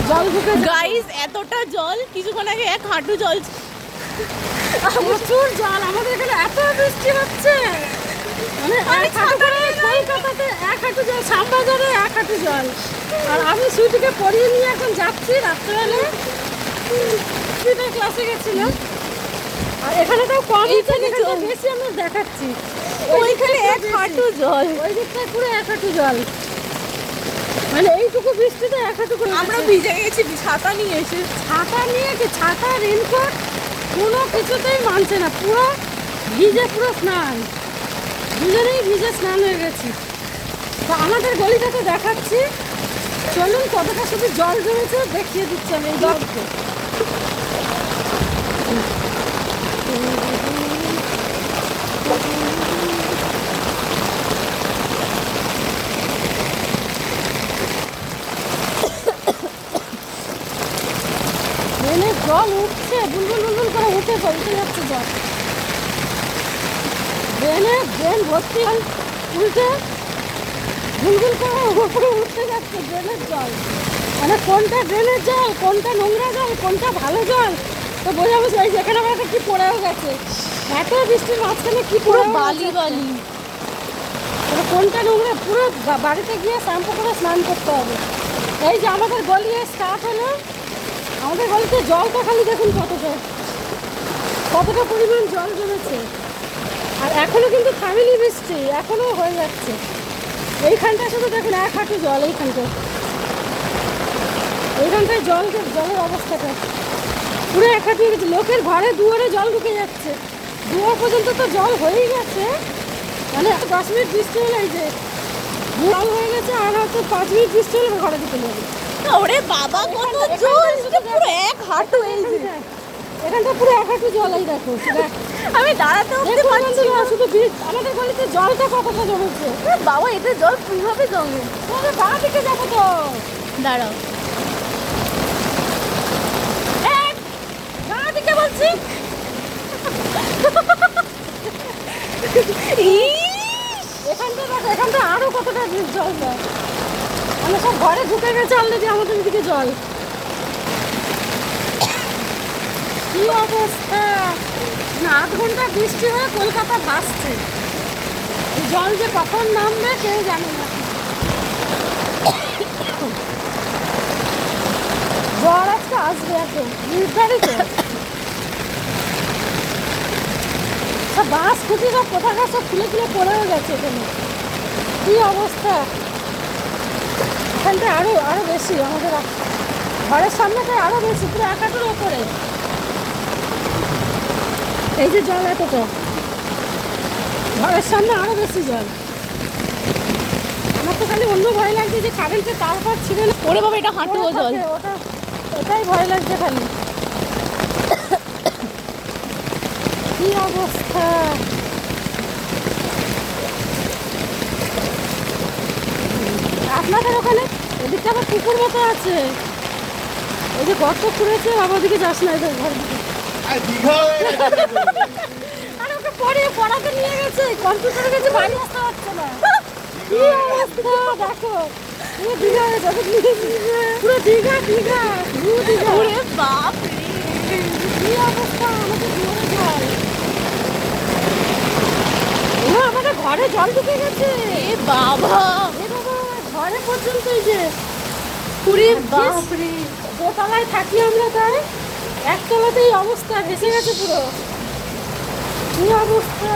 জল ঢুকে গাইস এতটা জল কিছুক্ষণ আগে এক হাঁটু জল প্রচুর জল আমাদের এখানে এত বৃষ্টি হচ্ছে মানে এক হাঁটু করে কলকাতাতে এক হাঁটু জল শ্যামবাজারে এক হাঁটু জল আর আমি সুইটিকে পড়িয়ে নিয়ে এখন যাচ্ছি রাত্রেবেলা সুইটার ক্লাসে গেছিলাম আর এখানে তো কম এখানে বেশি আমরা দেখাচ্ছি ওইখানে এক হাঁটু জল ওই দিকটায় পুরো এক হাঁটু জল মানে এইটুকু বৃষ্টিতে এক হাঁটু করে আমরা ভিজে গেছি ছাতা নিয়ে এসে ছাতা নিয়ে কি ছাতা রেনকোট কোনো কিছুতেই মানছে না পুরো ভিজে পুরো স্নান দুজনেই ভিজে স্নান হয়ে গেছি তো আমাদের গলিটাতে দেখাচ্ছি চলুন কতটা শুধু জল জমেছে দেখিয়ে দিচ্ছি আমি এই জলকে ড্রেনের জল উঠছে বুলবুল বুলবুল করে উঠে যাচ্ছে জল ড্রেন ভর্তি উল্টে বুলবুল করে উপরে উঠতে যাচ্ছে ড্রেনের জল মানে কোনটা ড্রেনের জল কোনটা নোংরা জল কোনটা ভালো জল তো বোঝা বুঝি এই যেখানে আমার কি পড়েও গেছে এত বৃষ্টির মাঝখানে কি পুরো পড়ে বালি বালি কোনটা নোংরা পুরো বাড়িতে গিয়ে শ্যাম্পু করে স্নান করতে হবে এই যে আমাদের গলি স্টার্ট হলো আমাদের গলিতে জলটা খালি দেখুন কতটা পরিমাণ জল জমেছে আর এখনো কিন্তু থামেনি বৃষ্টি এখনো হয়ে যাচ্ছে এইখানটা শুধু দেখুন এক হাঁটু জল এইখানটায় জলের অবস্থাটা পুরো এক হাঁটু গেছে লোকের ঘরে দুয়ারে জল ঢুকে যাচ্ছে দুয়ার পর্যন্ত তো জল হয়েই গেছে মানে 10 মিনিট বৃষ্টি হলে এই যে জল হয়ে গেছে আর হয়তো 5 মিনিট বৃষ্টি হলে ঘরে ঢুকে যাবে ওরে বাবা কত জল পুরো এক হাঁটু এই যে এখানটা পুরো এক হাঁটু জল এই দেখো আমি দাঁড়াতে উঠতে পারছি না শুধু আমাদের গলিতে জলটা কতটা জমেছে বাবা এতে জল কিভাবে জমে তোমাদের বাঁ দিকে যাবো তো দাঁড়াও বাঁ দিকে বলছি এখানটা দেখো এখানটা আরো কতটা জল যায় আমরা সব ঘরে ঢুকে গেছে অলরেডি আমাদের দিকে জল কি অবস্থা না 8 ঘন্টা বৃষ্টি হয়ে কলকাতা ভাসছে জল যে কখন নামবে কেউ জানে না জ্বর আজকে আসবে এখন নির্ধারিত সব বাস খুঁটি সব কোথাকার সব খুলে পড়েও গেছে এখানে কি অবস্থা এখানটা আরো বেশি আমাদের ঘরের সামনেটায় আরো বেশি পুরো এক হাঁটুর ওপরে এই যে জল এতটা ঘরের সামনে আরো বেশি জল আমার তো খালি অন্য ভয় লাগছে যে কারেন্টের তারপর ছিল না ওরে বাবা এটা হাঁটুও জল ওটাই ভয় লাগছে খালি কি অবস্থা আপনাদের ওখানে এদিকটা আবার পুকুর মতো আছে এই যে গর্ত খুঁড়েছে বাবা দিকে যাস না এদের ঘর দিকে আর ওকে পড়াতে নিয়ে গেছে কম্পিউটার গেছে বাড়ি আসতে পারছে না কি অবস্থা দেখো পুরো দীঘা হয়ে যাবে পুরো দীঘা ওরে বাপ কি অবস্থা আমাদের জোরে জল আমাদের ঘরে জল ঢুকে গেছে এ বাবা ঘরে পর্যন্ত এই যে পুরে বাপ রে দোতলায় থাকি আমরা তাই একতলাতেই অবস্থা ভেসে গেছে পুরো কি অবস্থা